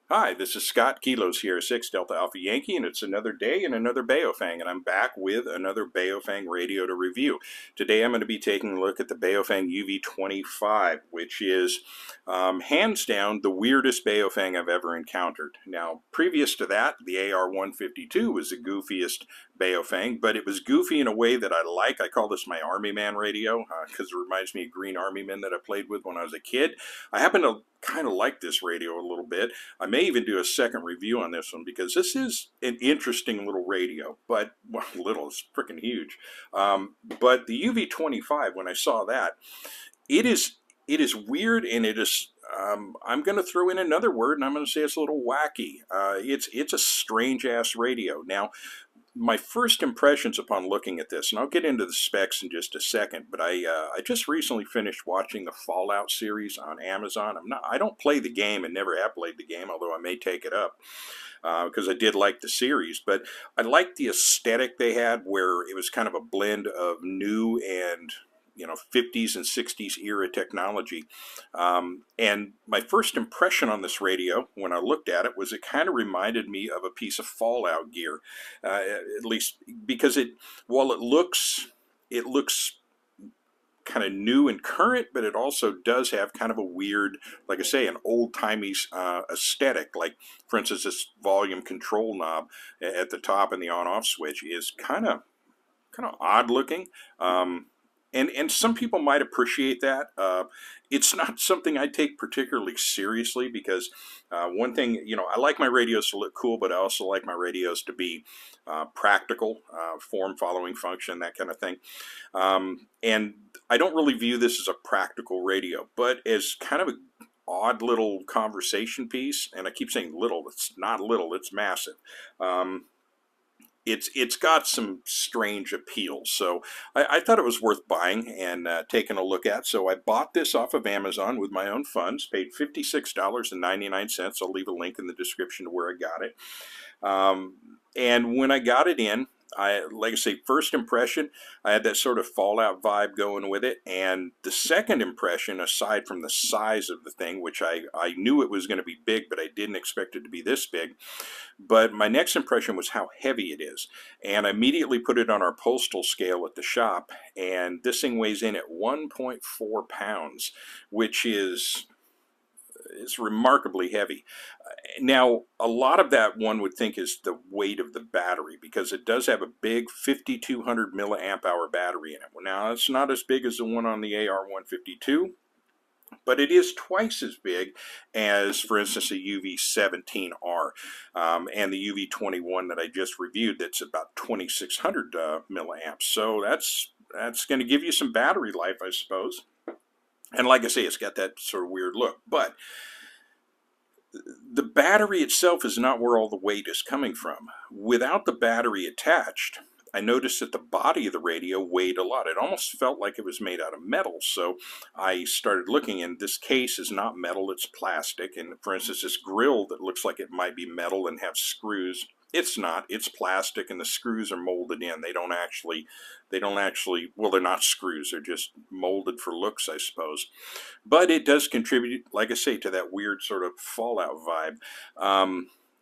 Hi, this is Scott, Kilos here, 6 Delta Alpha Yankee, and it's another day and another Baofeng, and I'm back with another Baofeng radio to review. Today I'm going to be taking a look at the Baofeng UV-25, which is hands down the weirdest Baofeng I've ever encountered. Now, previous to that, the AR-152 was the goofiest Baofeng, but it was goofy in a way that I like. I call this my Army Man radio because it reminds me of Green Army Men that I played with when I was a kid. I happen to kind of like this radio a little bit. I may even do a second review on this one because this is an interesting little radio, but well, little is freaking huge. But the UV-25, when I saw that, it is weird, and it is. I'm going to throw in another word, and I'm going to say it's a little wacky. It's a strange ass radio. Now, my first impressions upon looking at this, and I'll get into the specs in just a second, but I just recently finished watching the Fallout series on Amazon. I don't play the game and never have played the game, although I may take it up because I did like the series. But I liked the aesthetic they had, where it was kind of a blend of new and 50s and 60s era technology. And my first impression on this radio when I looked at it was it kind of reminded me of a piece of Fallout gear, at least because while it looks kind of new and current, but it also does have kind of a weird, like I say, an old-timey aesthetic. Like, for instance, this volume control knob at the top and the on-off switch is kind of odd looking. And some people might appreciate that. It's not something I take particularly seriously because one thing, I like my radios to look cool, but I also like my radios to be practical, form following function, that kind of thing. And I don't really view this as a practical radio, but as kind of an odd little conversation piece. And I keep saying little, it's not little, it's massive. It's got some strange appeal, so I thought it was worth buying and taking a look at. So I bought this off of Amazon with my own funds, paid $56.99. I'll leave a link in the description to where I got it. And when I got it in, like I say, first impression, I had that sort of Fallout vibe going with it. And the second impression, aside from the size of the thing, which I knew it was going to be big, but I didn't expect it to be this big. But my next impression was how heavy it is. And I immediately put it on our postal scale at the shop. And this thing weighs in at 1.4 pounds, which is remarkably heavy. Now, a lot of that one would think is the weight of the battery, because it does have a big 5200 milliamp hour battery in it. Well, now, it's not as big as the one on the AR-152, but it is twice as big as, for instance, a UV-17R and the UV-21 that I just reviewed. That's about 2600 milliamps. So that's going to give you some battery life, I suppose. And like I say, it's got that sort of weird look. But the battery itself is not where all the weight is coming from. Without the battery attached, I noticed that the body of the radio weighed a lot. It almost felt like it was made out of metal. So I started looking, and this case is not metal, it's plastic. And for instance, this grill that looks like it might be metal and have screws, it's not. It's plastic, and the screws are molded in. They don't actually, well, they're not screws. They're just molded for looks, I suppose. But it does contribute, like I say, to that weird sort of Fallout vibe.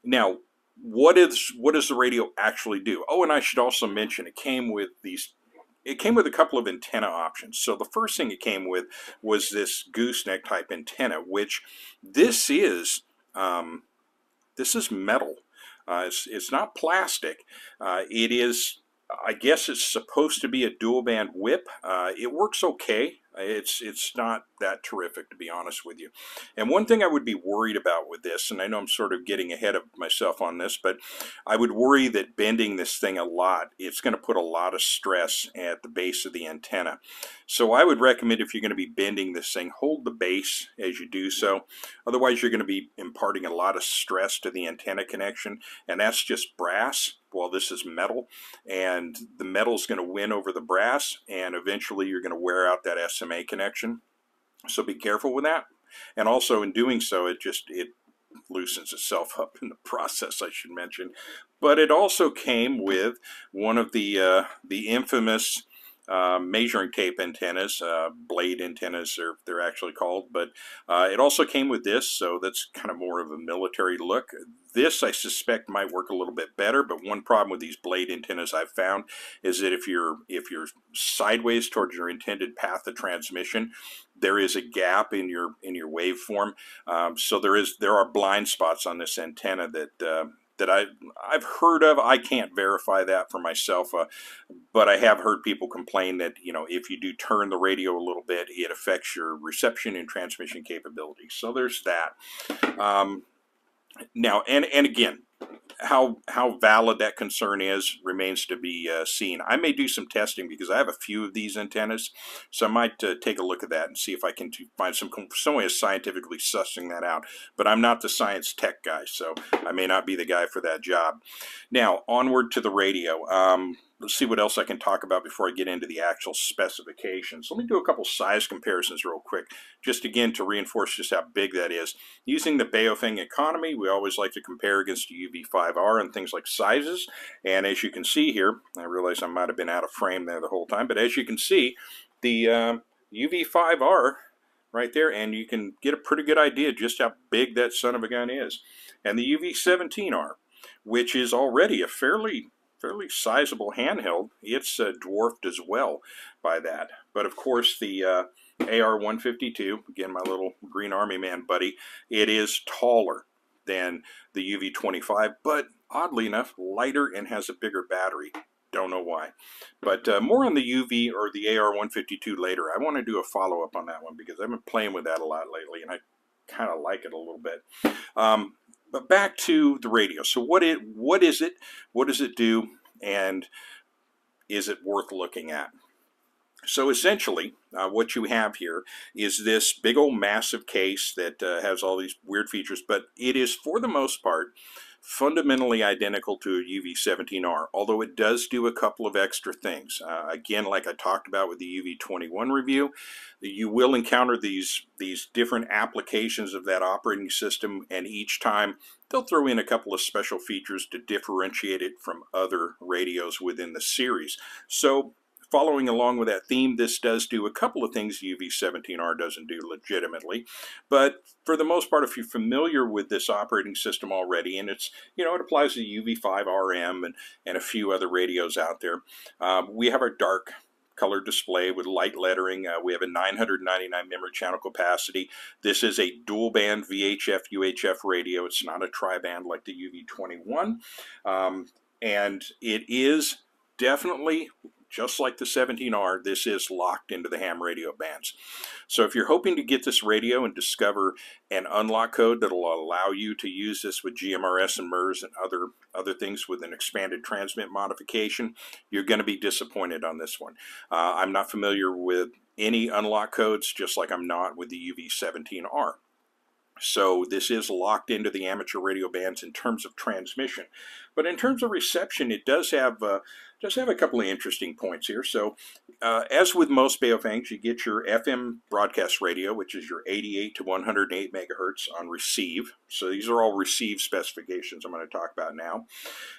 Now, what does the radio actually do? Oh, and I should also mention it came with a couple of antenna options. So the first thing it came with was this gooseneck type antenna, which this is metal. It's not plastic. It is, I guess it's supposed to be a dual band whip. It works okay. It's not that terrific, to be honest with you. And one thing I would be worried about with this, and I know I'm sort of getting ahead of myself on this, but I would worry that bending this thing a lot, it's going to put a lot of stress at the base of the antenna. So I would recommend, if you're going to be bending this thing, hold the base as you do so. Otherwise, you're going to be imparting a lot of stress to the antenna connection, and that's just brass. Well, this is metal, and the metal is going to win over the brass, and eventually you're going to wear out that SMA connection. So be careful with that. And also, in doing so, it loosens itself up in the process, I should mention. But it also came with one of the infamous measuring tape antennas, blade antennas they're actually called, but it also came with this, so that's kind of more of a military look. This I suspect might work a little bit better, but one problem with these blade antennas I've found is that if you're sideways towards your intended path of transmission, there is a gap in your waveform. So there are blind spots on this antenna that I've heard of. I can't verify that for myself, but I have heard people complain that, you know, if you do turn the radio a little bit, it affects your reception and transmission capability. So there's that. Now, and again, how valid that concern is remains to be seen. I may do some testing because I have a few of these antennas, so I might take a look at that and see if I can find some way of scientifically sussing that out. But I'm not the science tech guy, so I may not be the guy for that job. Now, onward to the radio. Let's see what else I can talk about before I get into the actual specifications. Let me do a couple size comparisons real quick, just again to reinforce just how big that is. Using the Baofeng economy, we always like to compare against the UV-5R and things like sizes. And as you can see here, I realize I might have been out of frame there the whole time, but as you can see, the UV-5R right there, and you can get a pretty good idea just how big that son of a gun is. And the UV-17R, which is already a fairly sizable handheld, it's dwarfed as well by that. But of course the AR-152, again my little Green Army man buddy, it is taller than the UV-25, but oddly enough lighter and has a bigger battery. Don't know why. But more on the UV or the AR-152 later. I want to do a follow-up on that one because I've been playing with that a lot lately and I kind of like it a little bit. But back to the radio. So what is it? What does it do? And is it worth looking at? So essentially, what you have here is this big old massive case that has all these weird features, but it is for the most part fundamentally identical to a UV-17R, although it does do a couple of extra things. Again, like I talked about with the UV-21 review, you will encounter these different applications of that operating system, and each time they'll throw in a couple of special features to differentiate it from other radios within the series. So following along with that theme, this does do a couple of things UV-17R doesn't do legitimately, but for the most part, if you're familiar with this operating system already, and it's, you know, it applies to UV-5RM and a few other radios out there, we have our dark color display with light lettering. We have a 999 memory channel capacity. This is a dual band VHF UHF radio. It's not a tri-band like the UV-21, and it is definitely, just like the 17R, this is locked into the ham radio bands. So if you're hoping to get this radio and discover an unlock code that will allow you to use this with GMRS and MERS and other things with an expanded transmit modification, you're going to be disappointed on this one. I'm not familiar with any unlock codes, just like I'm not with the UV-17R. So this is locked into the amateur radio bands in terms of transmission, but in terms of reception, it does have a couple of interesting points here. So as with most Baofengs, you get your FM broadcast radio, which is your 88 to 108 megahertz on receive. So these are all receive specifications I'm going to talk about now.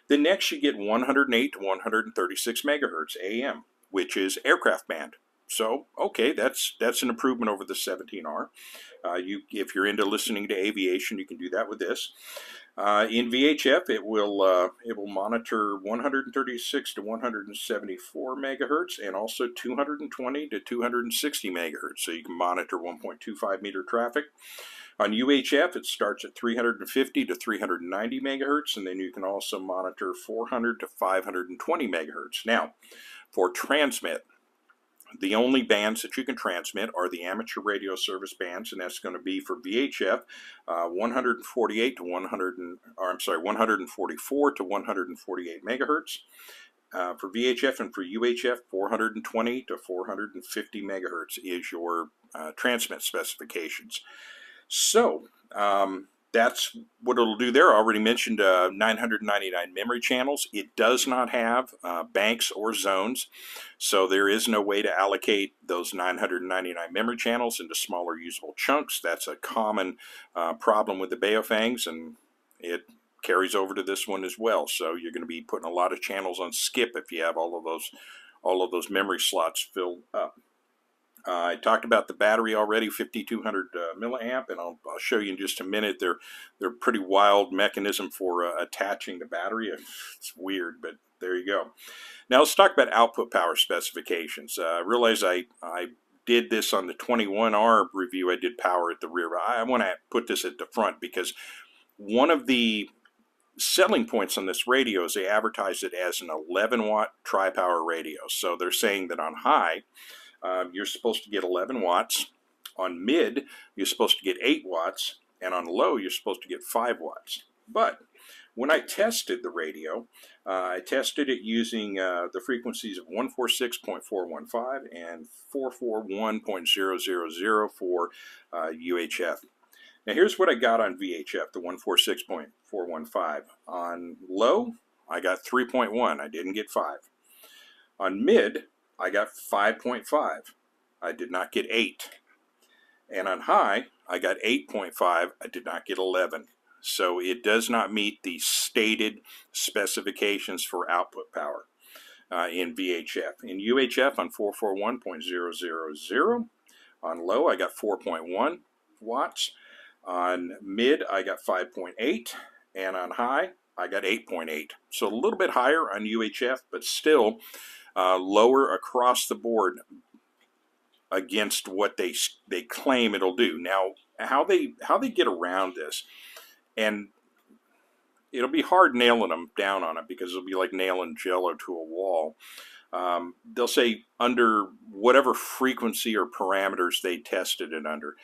Then next you get 108 to 136 megahertz AM, which is aircraft band. So, okay, that's an improvement over the 17R. If you're into listening to aviation, you can do that with this. In VHF, it will monitor 136 to 174 megahertz and also 220 to 260 megahertz. So you can monitor 1.25 meter traffic. On UHF, it starts at 350 to 390 megahertz, and then you can also monitor 400 to 520 megahertz. Now, for transmit, the only bands that you can transmit are the amateur radio service bands, and that's going to be for VHF 148 to 144 to 148 megahertz. For VHF and for UHF, 420 to 450 megahertz is your transmit specifications. So that's what it'll do there. I already mentioned 999 memory channels. It does not have banks or zones, so there is no way to allocate those 999 memory channels into smaller usable chunks. That's a common problem with the Baofengs, and it carries over to this one as well. So you're going to be putting a lot of channels on skip if you have all all of those memory slots filled up. I talked about the battery already, 5200 milliamp, and I'll show you in just a minute. They're a pretty wild mechanism for attaching the battery. It's weird, but there you go. Now let's talk about output power specifications. I realize I did this on the 21R review. I did power at the rear. I want to put this at the front because one of the selling points on this radio is they advertise it as an 11 watt tri-power radio. So they're saying that on high, you're supposed to get 11 watts. On mid, you're supposed to get 8 watts. And on low, you're supposed to get 5 watts. But when I tested the radio, I tested it using the frequencies of 146.415 and 441.000 for UHF. Now here's what I got on VHF, the 146.415. On low, I got 3.1. I didn't get 5. On mid, I got 5.5. I did not get 8. And on high, I got 8.5. I did not get 11. So it does not meet the stated specifications for output power in VHF. In UHF, on 441.000. On low, I got 4.1 watts. On mid, I got 5.8. And on high, I got 8.8. So a little bit higher on UHF, but still lower across the board against what they claim it'll do. Now, how they get around this, and it'll be hard nailing them down on it because it'll be like nailing Jello to a wall. They'll say under whatever frequency or parameters they tested it under.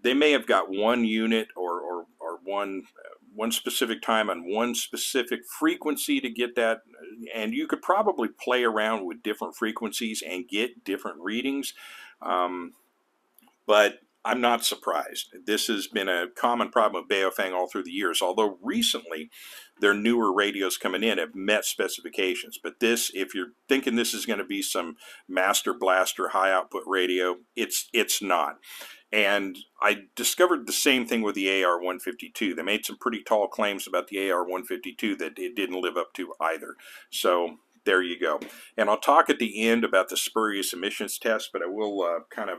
They may have got one unit or one specific time on one specific frequency to get that, and you could probably play around with different frequencies and get different readings, but I'm not surprised. This has been a common problem with Baofeng all through the years, although recently their newer radios coming in have met specifications. But this, if you're thinking this is going to be some master blaster high output radio, it's not. And I discovered the same thing with the AR152. They made some pretty tall claims about the AR152 that it didn't live up to either. So there you go. And I'll talk at the end about the spurious emissions test, but I will kind of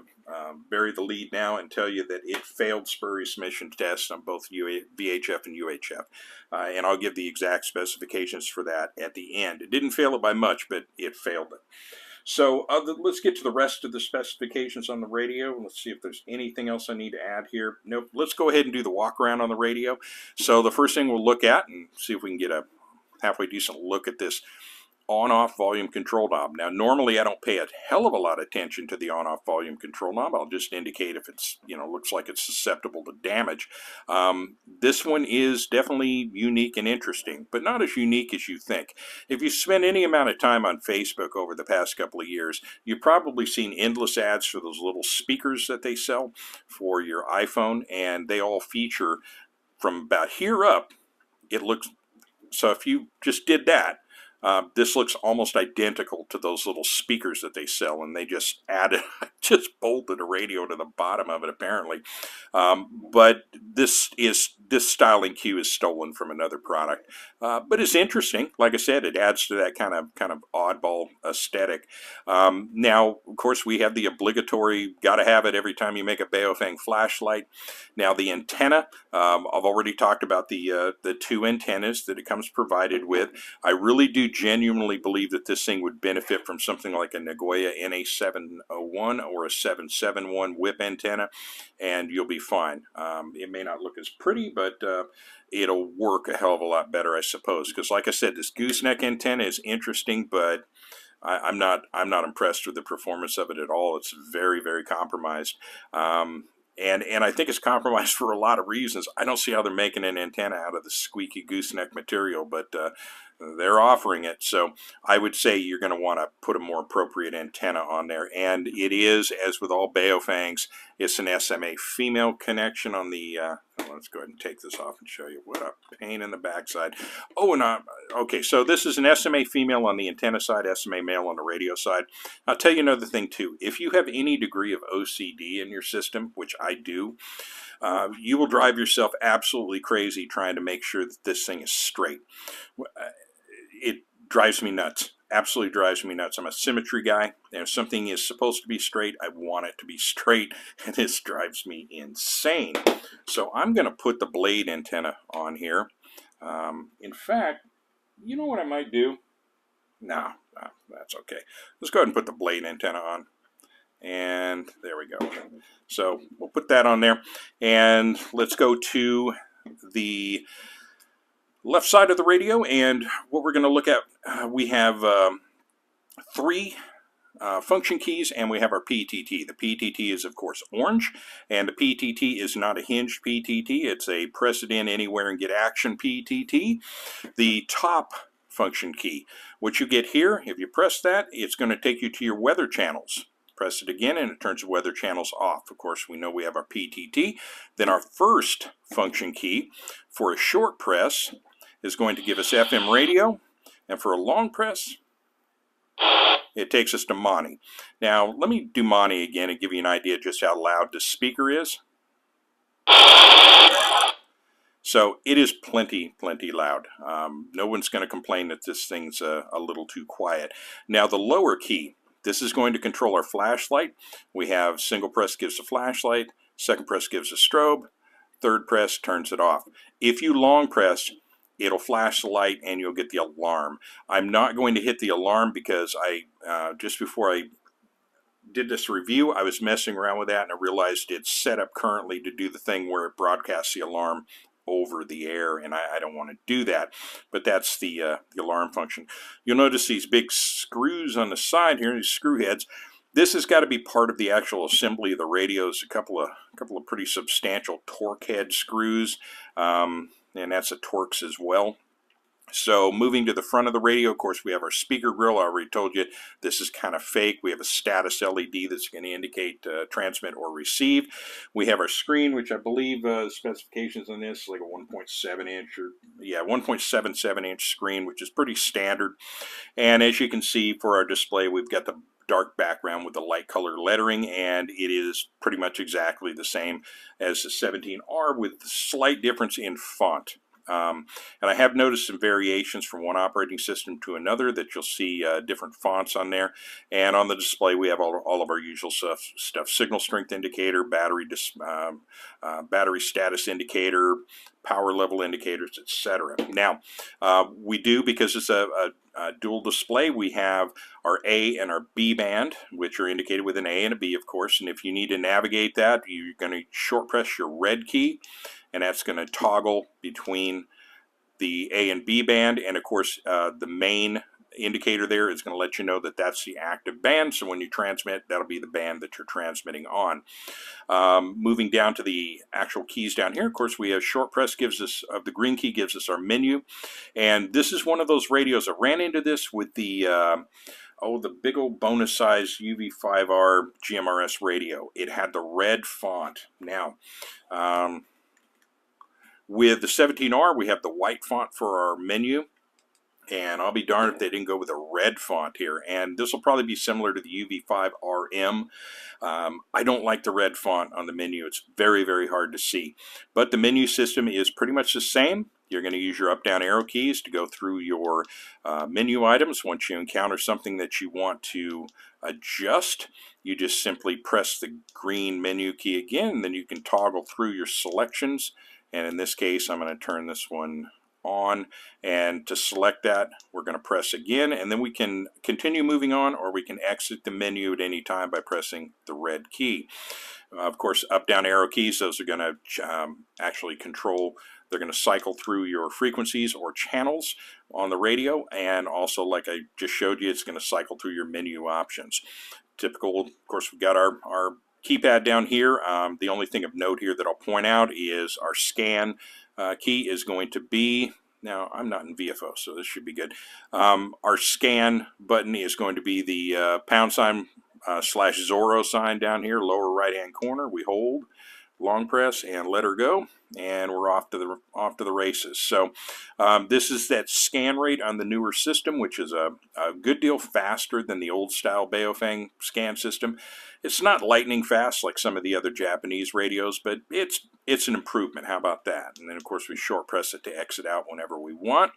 bury the lead now and tell you that it failed spurious emissions tests on both VHF and UHF. And I'll give the exact specifications for that at the end. It didn't fail it by much, but it failed it. So let's get to the rest of the specifications on the radio. Let's see if there's anything else I need to add here. Nope. Let's go ahead and do the walk around on the radio. So the first thing we'll look at and see if we can get a halfway decent look at this on-off volume control knob. Now, normally I don't pay a hell of a lot of attention to the on-off volume control knob. I'll just indicate if it's, looks like it's susceptible to damage. This one is definitely unique and interesting, but not as unique as you think. If you spend any amount of time on Facebook over the past couple of years, you've probably seen endless ads for those little speakers that they sell for your iPhone, and they all feature from about here up. It looks, so if you just did that, this looks almost identical to those little speakers that they sell, and they just just bolted a radio to the bottom of it apparently. But this styling cue is stolen from another product, but it's interesting. Like I said, it adds to that kind of oddball aesthetic. Now, of course, we have the obligatory, got to have it every time you make a Baofeng flashlight. Now, the antenna, I've already talked about the two antennas that it comes provided with. I really do genuinely believe that this thing would benefit from something like a Nagoya NA701 or a 771 whip antenna, and you'll be fine. It may not look as pretty, but it'll work a hell of a lot better, I suppose, because like I said, this gooseneck antenna is interesting, but I'm not impressed with the performance of it at all. It's very, very compromised. And I think it's compromised for a lot of reasons. I don't see how they're making an antenna out of the squeaky gooseneck material, but they're offering it. So I would say you're going to want to put a more appropriate antenna on there. And it is, as with all Baofengs, it's an SMA female connection on the, let's go ahead and take this off and show you. What a pain in the backside. Oh, and okay, so this is an SMA female on the antenna side, SMA male on the radio side. I'll tell you another thing too. If you have any degree of OCD in your system, which I do, you will drive yourself absolutely crazy trying to make sure that this thing is straight. It drives me nuts. absolutely drives me nuts. I'm a symmetry guy, and if something is supposed to be straight, I want it to be straight, and this drives me insane. So I'm going to put the blade antenna on here. In fact, you know what I might do? No, that's okay. Let's go ahead and put the blade antenna on. And there we go. So we'll put that on there. And let's go to the left side of the radio. And what we're going to look at, we have three function keys, and we have our PTT. The PTT is, of course, orange, and the PTT is not a hinged PTT. It's a press it in anywhere and get action PTT. The top function key, what you get here, if you press that, it's going to take you to your weather channels. Press it again and it turns the weather channels off. Of course, we know we have our PTT. Then our first function key for a short press is going to give us FM radio, and for a long press, it takes us to Monty. Now, let me do Monty again and give you an idea just how loud this speaker is. So it is plenty loud. No one's going to complain that this thing's a little too quiet. Now, the lower key, this is going to control our flashlight. We have single press gives a flashlight, second press gives a strobe, third press turns it off. If you long press, it'll flash the light and you'll get the alarm. I'm not going to hit the alarm because just before I did this review, I was messing around with that and I realized it's set up currently to do the thing where it broadcasts the alarm over the air, and I don't want to do that. But that's the alarm function. You'll notice these big screws on the side here, these screw heads. This has got to be part of the actual assembly of the radios. A couple of pretty substantial torque head screws, and that's a Torx as well. So moving to the front of the radio, of course, we have our speaker grill. I already told you this is kind of fake. We have a status LED that's going to indicate transmit or receive. We have our screen, which I believe the specifications on this like a 1.7 inch or 1.77 inch screen, which is pretty standard. And as you can see for our display, we've got the dark background with the light color lettering, and it is pretty much exactly the same as the 17R with a slight difference in font. And I have noticed some variations from one operating system to another that you'll see different fonts on there. And on the display, we have all of our usual stuff: signal strength indicator, battery status indicator, power level indicators, etc. Now, we do, because it's a dual display, we have our A and our B band, which are indicated with an A and a B, of course. And if you need to navigate that, you're going to short press your red key, and that's going to toggle between the A and B band. And of course, the main indicator there is going to let you know that that's the active band. So when you transmit, that'll be the band that you're transmitting on. Moving down to the actual keys down here, of course, we have short press gives us, the green key gives us our menu. And this is one of those radios. I ran into this with the the big old bonus size UV-25R GMRS radio. It had the red font. Now, with the 17R, we have the white font for our menu, and I'll be darned if they didn't go with a red font here. And this will probably be similar to the UV-5RM. I don't like the red font on the menu. It's very hard to see. But the menu system is pretty much the same. You're going to use your up-down arrow keys to go through your menu items. Once you encounter something that you want to adjust, you just simply press the green menu key again, and then you can toggle through your selections. And in this case, I'm going to turn this one on, and to select that, we're going to press again, and then we can continue moving on, or we can exit the menu at any time by pressing the red key. Of course, up-down arrow keys, those are going to actually control, they're going to cycle through your frequencies or channels on the radio, and also, like I just showed you, it's going to cycle through your menu options. Typical, of course, we've got our keypad down here. The only thing of note here that I'll point out is our scan key is going to be, now I'm not in VFO, so this should be good. Our scan button is going to be the pound sign /Zorro sign down here, lower right hand corner. We hold, long press, and let her go. and we're off to the races. So this is that scan rate on the newer system, which is a good deal faster than the old style Baofeng scan system. It's not lightning fast like some of the other Japanese radios, but it's an improvement. How about that? And then of course we short press it to exit out whenever we want.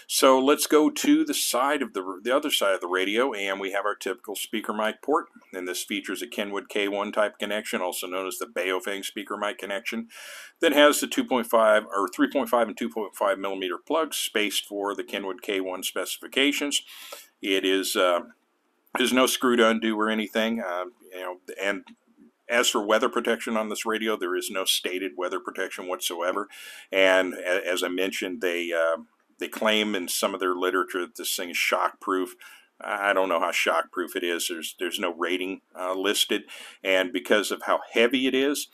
So let's go to the side of the other side of the radio, and we have our typical speaker mic port. And this features a Kenwood K1 type connection, also known as the Baofeng speaker mic connection, that has the 2.5 or 3.5 and 2.5 millimeter plugs spaced for the Kenwood K1 specifications. It is there's no screw to undo or anything, and as for weather protection on this radio, there is no stated weather protection whatsoever. And as I mentioned, they claim in some of their literature that this thing is shockproof. I don't know how shockproof it is. There's no rating listed, and because of how heavy it is,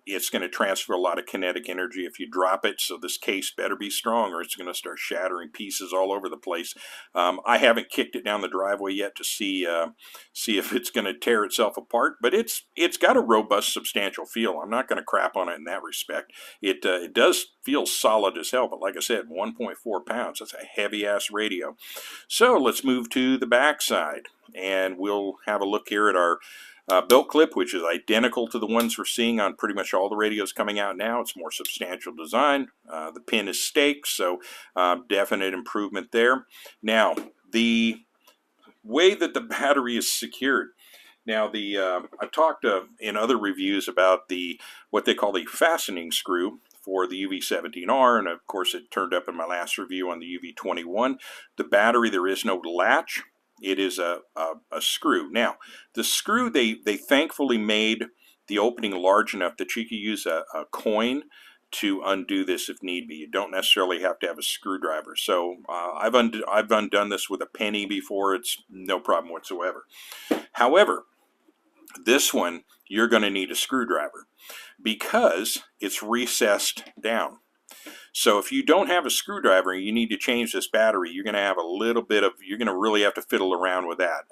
it's going to transfer a lot of kinetic energy if you drop it. So this case better be strong, or it's going to start shattering pieces all over the place. I haven't kicked it down the driveway yet to see if it's going to tear itself apart, but it's got a robust, substantial feel. I'm not going to crap on it in that respect. It does feel solid as hell, but like I said, 1.4 pounds. That's a heavy ass radio. So let's move to the back side, and we'll have a look here at our belt clip, which is identical to the ones we're seeing on pretty much all the radios coming out now. It's more substantial design. The pin is staked, so definite improvement there. Now, the way that the battery is secured. Now, I've talked in other reviews about what they call the fastening screw for the UV-17R, and of course it turned up in my last review on the UV-21. The battery, there is no latch. It is a screw. Now, the screw, they thankfully made the opening large enough that you can use a coin to undo this if need be. You don't necessarily have to have a screwdriver. So I've undone this with a penny before. It's no problem whatsoever. However, this one, you're going to need a screwdriver because it's recessed down. So if you don't have a screwdriver and you need to change this battery, you're going to have a little bit of, you're going to really have to fiddle around with that.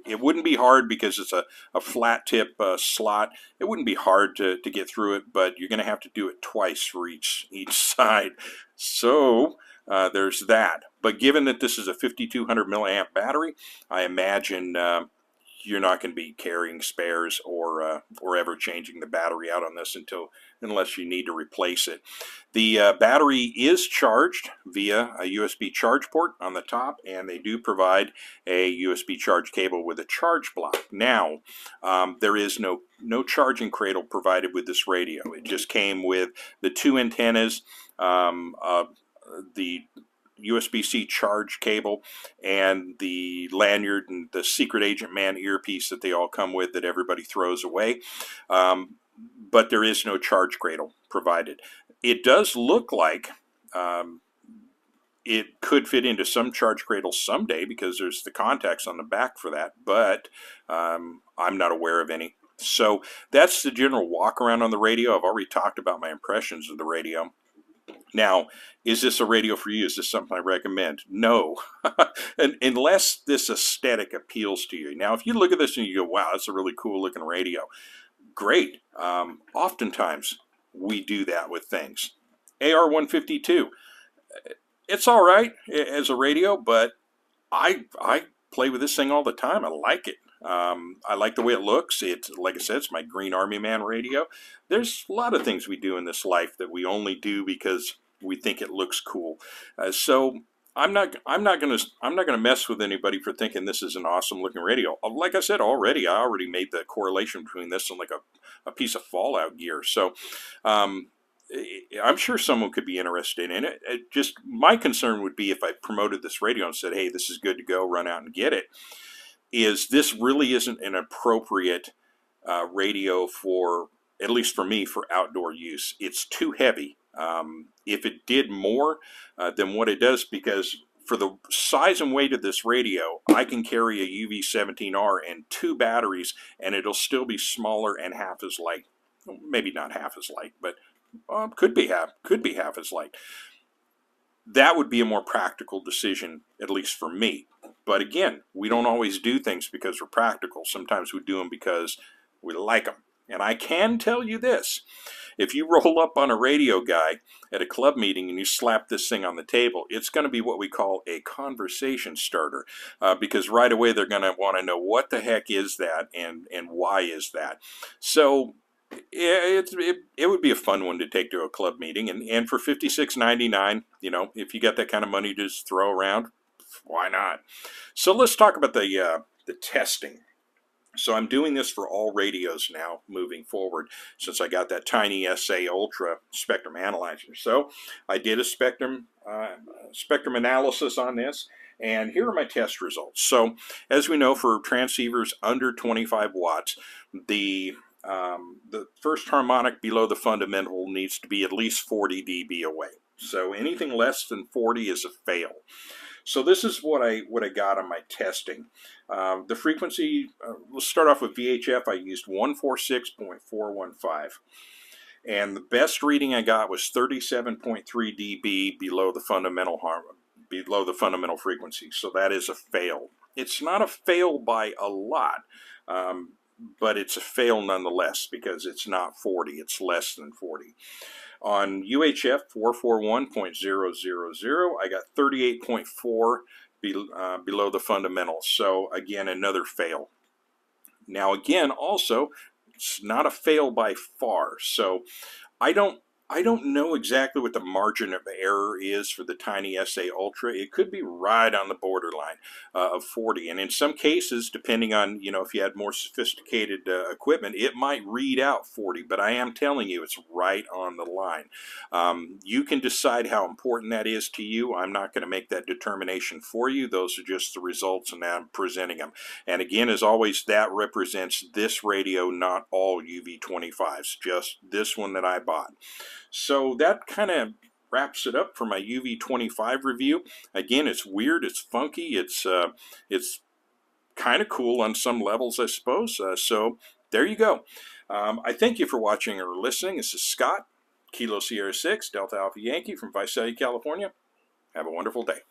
It wouldn't be hard because it's a flat tip slot. It wouldn't be hard to get through it, but you're going to have to do it twice for each side. So there's that. But given that this is a 5200 milliamp battery, I imagine you're not going to be carrying spares or ever changing the battery out on this unless you need to replace it. The battery is charged via a USB charge port on the top, and they do provide a USB charge cable with a charge block. Now, there is no charging cradle provided with this radio. It just came with the two antennas, the USB-C charge cable, and the lanyard and the secret agent man earpiece that they all come with that everybody throws away. But there is no charge cradle provided. It does look like it could fit into some charge cradles someday because there's the contacts on the back for that, but I'm not aware of any. So that's the general walk around on the radio. I've already talked about my impressions of the radio. Now, is this a radio for you? Is this something I recommend? No, unless this aesthetic appeals to you. Now, if you look at this and you go, wow, that's a really cool looking radio, great. Oftentimes, we do that with things. AR-152, it's all right as a radio, but I play with this thing all the time. I like it. I like the way it looks. It's, like I said, it's my Green Army Man radio. There's a lot of things we do in this life that we only do because we think it looks cool. So I'm not gonna mess with anybody for thinking this is an awesome looking radio. Like I said already, I already made the correlation between this and like a piece of Fallout gear. So I'm sure someone could be interested in it. Just my concern would be if I promoted this radio and said, hey, this is good to go, run out and get it. Is this really isn't an appropriate radio for, at least for me, for outdoor use. It's too heavy. If it did more than what it does, because for the size and weight of this radio, I can carry a UV-17R and 2 batteries, and it'll still be smaller and half as light. Maybe not half as light, but could be half as light. That would be a more practical decision, at least for me. But again, we don't always do things because we're practical. Sometimes we do them because we like them. And I can tell you this, If you roll up on a radio guy at a club meeting and you slap this thing on the table, it's going to be what we call a conversation starter, because right away they're going to want to know what the heck is that and why is that. So yeah, it would be a fun one to take to a club meeting, and for $56.99, if you got that kind of money to just throw around, why not? So let's talk about the testing. So I'm doing this for all radios now moving forward, since I got that tiny SA Ultra spectrum analyzer. So I did a spectrum analysis on this, and here are my test results. So as we know, for transceivers under 25 watts, the first harmonic below the fundamental needs to be at least 40 dB away. So anything less than 40 is a fail. So this is what I got on my testing. The frequency, let's start off with VHF. I used 146.415. And the best reading I got was 37.3 dB below the fundamental frequency. So that is a fail. It's not a fail by a lot, but it's a fail nonetheless because it's not 40. It's less than 40. On UHF 441.000, I got 38.4 below the fundamentals. So again, another fail. Now again, also, it's not a fail by far. So I don't know exactly what the margin of error is for the tiny SA Ultra. It could be right on the borderline of 40. And in some cases, depending on, if you had more sophisticated equipment, it might read out 40. But I am telling you, it's right on the line. You can decide how important that is to you. I'm not going to make that determination for you. Those are just the results, and I'm presenting them. And again, as always, that represents this radio, not all UV-25s, just this one that I bought. So that kind of wraps it up for my UV-25 review. Again, it's weird, it's funky, it's kind of cool on some levels, I suppose. So there you go. I thank you for watching or listening. This is Scott, Kilo Sierra 6, Delta Alpha Yankee from Visalia, California. Have a wonderful day.